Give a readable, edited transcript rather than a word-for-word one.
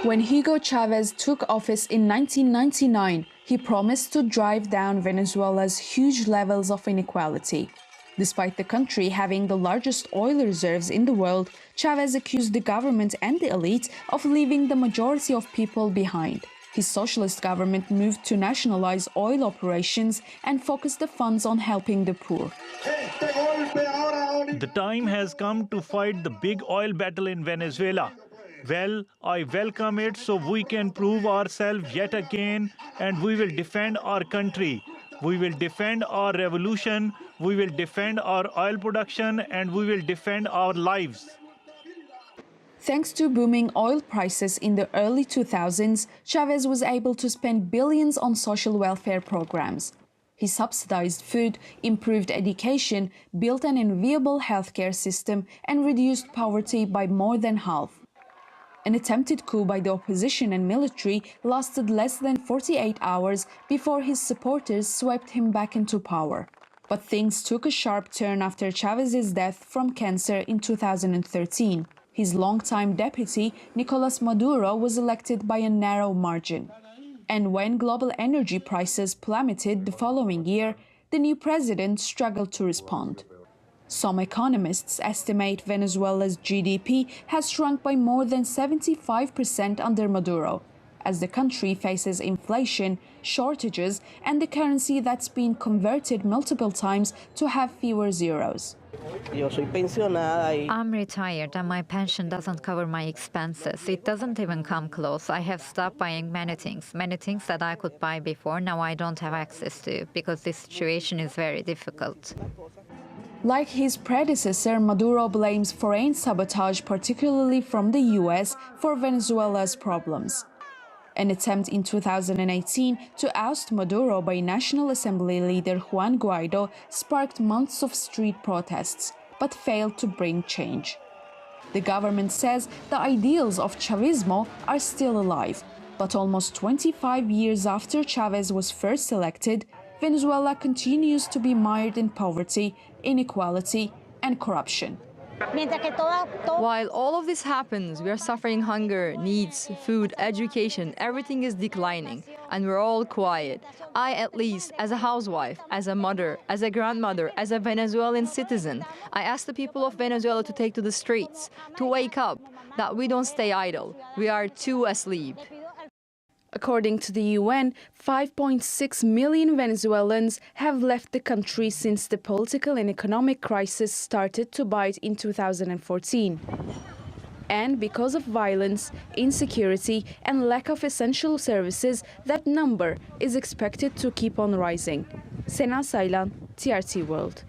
When Hugo Chavez took office in 1999, he promised to drive down Venezuela's huge levels of inequality. Despite the country having the largest oil reserves in the world, Chavez accused the government and the elite of leaving the majority of people behind. His socialist government moved to nationalize oil operations and focus the funds on helping the poor. The time has come to fight the big oil battle in Venezuela. Well, I welcome it so we can prove ourselves yet again, and we will defend our country. We will defend our revolution, we will defend our oil production, and we will defend our lives. Thanks to booming oil prices in the early 2000s, Chavez was able to spend billions on social welfare programs. He subsidized food, improved education, built an enviable healthcare system, and reduced poverty by more than half. An attempted coup by the opposition and military lasted less than 48 hours before his supporters swept him back into power. But things took a sharp turn after Chavez's death from cancer in 2013. His longtime deputy, Nicolas Maduro, was elected by a narrow margin. And when global energy prices plummeted the following year, the new president struggled to respond. Some economists estimate Venezuela's GDP has shrunk by more than 75% under Maduro, as the country faces inflation, shortages, and the currency that's been converted multiple times to have fewer zeros. I'm retired and my pension doesn't cover my expenses. It doesn't even come close. I have stopped buying many things that I could buy before. Now I don't have access to because the situation is very difficult. Like his predecessor, Maduro blames foreign sabotage, particularly from the US, for Venezuela's problems. An attempt in 2018 to oust Maduro by National Assembly leader Juan Guaido sparked months of street protests, but failed to bring change. The government says the ideals of Chavismo are still alive, but almost 25 years after Chavez was first elected, Venezuela continues to be mired in poverty, inequality, and corruption. While all of this happens, we are suffering hunger, needs, food, education, everything is declining, and we're all quiet. I, at least, as a housewife, as a mother, as a grandmother, as a Venezuelan citizen, I ask the people of Venezuela to take to the streets, to wake up, that we don't stay idle. We are too asleep. According to the UN, 5.6 million Venezuelans have left the country since the political and economic crisis started to bite in 2014. And because of violence, insecurity, and lack of essential services, that number is expected to keep on rising. Sena Saylan, TRT World.